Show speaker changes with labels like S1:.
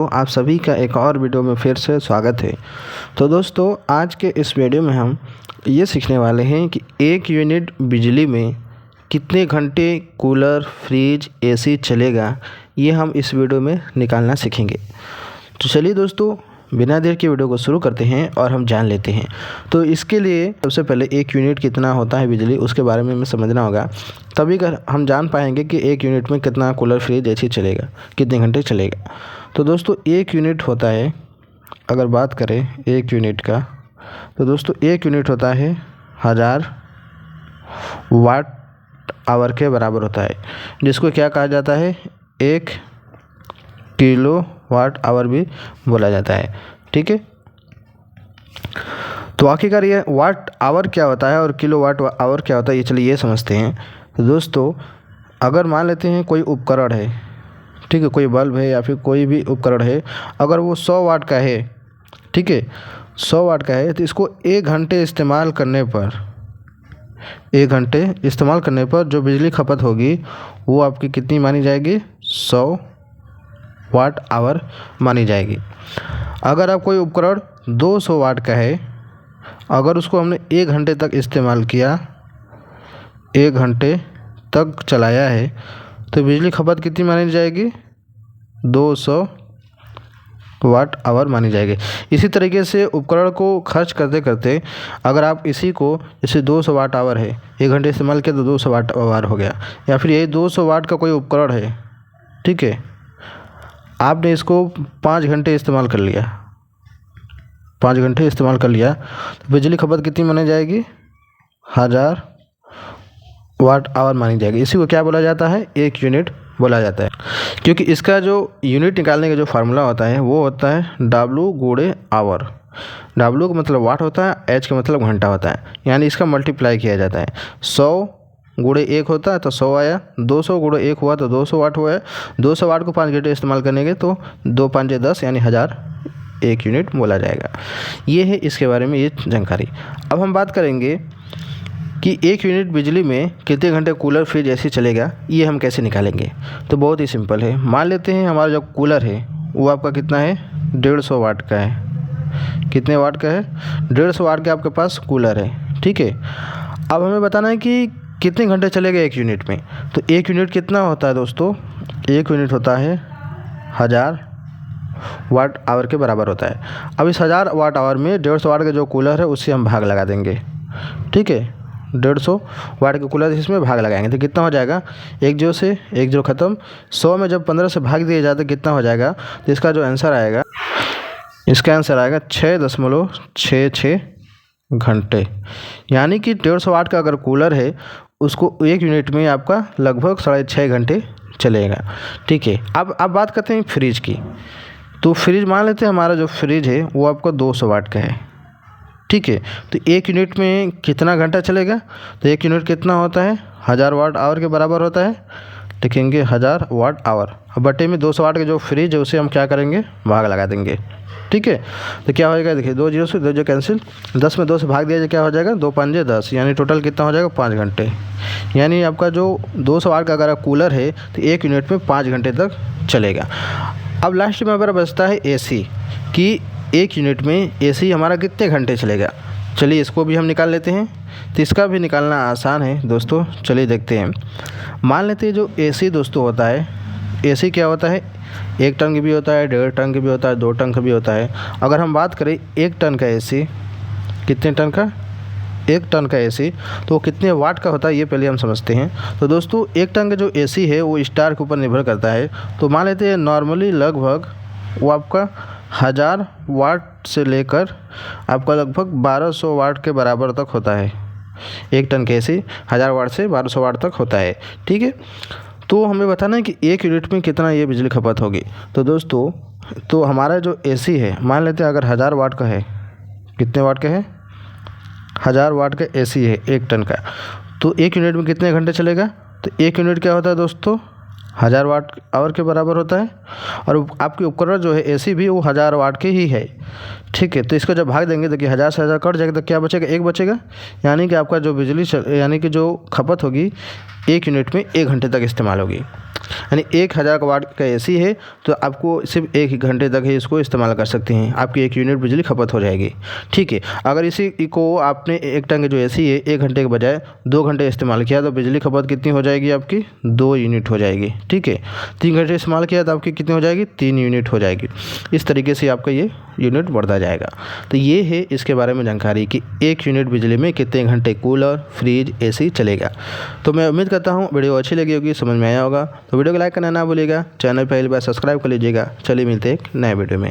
S1: तो आप सभी का एक और वीडियो में फिर से स्वागत है। तो दोस्तों, आज के इस वीडियो में हम ये सीखने वाले हैं कि 1 यूनिट बिजली में कितने घंटे कूलर, फ्रिज, एसी चलेगा। ये हम इस वीडियो में निकालना सीखेंगे। तो चलिए दोस्तों, बिना देर के वीडियो को शुरू करते हैं और हम जान लेते हैं। तो इसके लिए सबसे पहले 1 यूनिट कितना होता है बिजली, उसके बारे में हमें समझना होगा। तभी कर हम जान पाएंगे कि 1 यूनिट में कितना कूलर, फ्रिज, एसी चलेगा, कितने घंटे चलेगा। तो दोस्तों, 1 यूनिट होता है, अगर बात करें 1 यूनिट का, तो दोस्तों 1 यूनिट होता है 1000 वाट आवर के बराबर होता है, जिसको क्या कहा जाता है, 1 किलो वाट आवर भी बोला जाता है। ठीक है, तो आखिरकार ये वाट आवर क्या होता है और किलो वाट आवर क्या होता है, ये चलिए ये समझते हैं। तो दोस्तों, अगर मान लेते हैं कोई उपकरण है, ठीक है, कोई बल्ब है या फिर कोई भी उपकरण है, अगर वो 100 वाट का है, ठीक है, 100 वाट का है, तो इसको 1 घंटे इस्तेमाल करने पर 1 घंटे इस्तेमाल करने पर जो बिजली खपत होगी वो आपकी कितनी मानी जाएगी, 100 वाट आवर मानी जाएगी। अगर आप कोई उपकरण 200 वाट का है, अगर उसको हमने 1 घंटे तक इस्तेमाल किया, 1 घंटे तक चलाया है, तो बिजली खपत कितनी मानी जाएगी, 200 वाट आवर मानी जाएगी। इसी तरीके से उपकरण को खर्च करते करते अगर आप इसी को, जैसे 200 वाट आवर है, 1 घंटे इस्तेमाल किया तो 200 वाट आवर हो गया, या फिर यही 200 वाट का कोई उपकरण है, ठीक है, आपने इसको 5 घंटे इस्तेमाल कर लिया, 5 घंटे इस्तेमाल कर लिया, तो बिजली खपत कितनी मानी जाएगी, 1000 वाट आवर मानी जाएगी। इसी को क्या बोला जाता है, 1 यूनिट बोला जाता है, क्योंकि इसका जो यूनिट निकालने का जो फार्मूला होता है वो होता है W गुणे आवर। W का मतलब वाट होता है, H का मतलब घंटा होता है, यानी इसका मल्टीप्लाई किया जाता है। 100 गुणे 1 होता है तो 100 आया, 200 गुणे 1 हुआ तो 200 वाट हुआ है। 200 वाट को 5 घंटे इस्तेमाल करने के तो 2 5 10 यानी 1000 1 यूनिट बोला जाएगा। ये है इसके बारे में ये जानकारी। अब हम बात करेंगे कि 1 यूनिट बिजली में कितने घंटे कूलर, फ्रिज, एसी चलेगा, ये हम कैसे निकालेंगे। तो बहुत ही सिंपल है। मान लेते हैं हमारा जो कूलर है वो आपका कितना है, 150 वाट का है। कितने वाट का है, 150 वाट का आपके पास कूलर है, ठीक है। अब हमें बताना है कि कितने घंटे चलेगा 1 यूनिट में। तो 1 यूनिट कितना होता है दोस्तों, 1 यूनिट होता है 1000 वाट आवर के बराबर होता है। अब इस 1000 वाट आवर में 150 वाट का जो कूलर है उससे हम भाग लगा देंगे, ठीक है। 150 वाट के कूलर इसमें भाग लगाएंगे तो कितना हो जाएगा, 1 0 से 1 0 ख़त्म। 100 में जब 15 से भाग दिया जाता है कितना हो जाएगा, तो इसका जो आंसर आएगा, इसका आंसर आएगा 6.66 घंटे। यानी कि 150 वाट का अगर कूलर है उसको 1 यूनिट में आपका लगभग 6.5 घंटे चलेगा, ठीक है। अब बात करते हैं फ्रिज की। तो फ्रिज मान लेते हैं हमारा जो फ्रिज है वो आपका 200 वाट का है, ठीक है। तो 1 यूनिट में कितना घंटा चलेगा, तो 1 यूनिट कितना होता है, 1000 वाट आवर के बराबर होता है। लिखेंगे 1000 वाट आवर, अब बटे में 200 वाट का जो फ्रिज है उसे हम क्या करेंगे, भाग लगा देंगे, ठीक है। तो क्या हो जाएगा, देखिए 2 0 से 2 0 कैंसिल, 10 में 2 से भाग दिया जाए क्या हो जाएगा, 2 5 10, यानी टोटल कितना हो जाएगा, 5 घंटे। यानी आपका जो 200 वाट का अगर कूलर है तो 1 यूनिट में 5 घंटे तक चलेगा। अब लास्ट में हमारा बचता है एसी, कि 1 यूनिट में एसी हमारा कितने घंटे चलेगा। चलिए इसको भी हम निकाल लेते हैं। तो इसका भी निकालना आसान है दोस्तों, चलिए देखते हैं। मान लेते हैं जो एसी दोस्तों होता है, एसी क्या होता है, 1 टन की भी होता है, 1.5 टन की भी होता है, 2 टन का भी होता है। अगर हम बात करें 1 टन का एसी, कितने टन का, 1 टन का एसी, तो कितने वाट का होता है ये पहले हम समझते हैं। तो दोस्तों 1 टन का जो एसी है वो स्टार के ऊपर निर्भर करता है। तो मान लेते हैं नॉर्मली लगभग वो आपका 1000 वाट से लेकर आपका लगभग 1200 वाट के बराबर तक होता है। 1 टन के एसी 1000 वाट से 1200 वाट तक होता है, ठीक है। तो हमें बताना है कि 1 यूनिट में कितना ये बिजली खपत होगी। तो दोस्तों, तो हमारा जो एसी है, मान लेते हैं अगर 1000 वाट का है, कितने वाट का है, 1000 वाट का एसी है 1 टन का, तो 1 यूनिट में कितने घंटे चलेगा। तो 1 यूनिट क्या होता है दोस्तों, 1000 वाट आवर के बराबर होता है। और आपके उपकरण जो है एसी भी वो 1000 वाट के ही है, ठीक है। तो इसको जब भाग देंगे देखिए 1000 से 1000 कट जाएगा तो क्या बचेगा, 1 बचेगा। यानी कि आपका जो बिजली यानी कि जो खपत होगी 1 यूनिट में 1 घंटे तक इस्तेमाल होगी। यानी 1000 वाट का एसी है तो आपको सिर्फ 1 घंटे तक ही इसको इस्तेमाल कर सकते हैं, आपकी 1 यूनिट बिजली खपत हो जाएगी। ठीक है, अगर इसी को आपने 1 टन का जो एसी है 1 घंटे के बजाय 2 घंटे इस्तेमाल किया तो बिजली खपत कितनी हो जाएगी आपकी, 2 यूनिट हो जाएगी। ठीक है, 3 घंटे इस्तेमाल किया तो आपकी कितनी हो जाएगी, 3 यूनिट हो जाएगी। इस तरीके से आपका ये यूनिट बढ़ता जाएगा। तो ये है इसके बारे में जानकारी कि 1 यूनिट बिजली में कितने घंटे कूलर, फ्रिज, एसी चलेगा। तो मैं उम्मीद करता हूँ वीडियो अच्छी लगी होगी, समझ में आया होगा। तो वीडियो को लाइक करना ना भूलिएगा, चैनल पहली बार सब्सक्राइब कर लीजिएगा। चलिए मिलते हैं एक नए वीडियो में।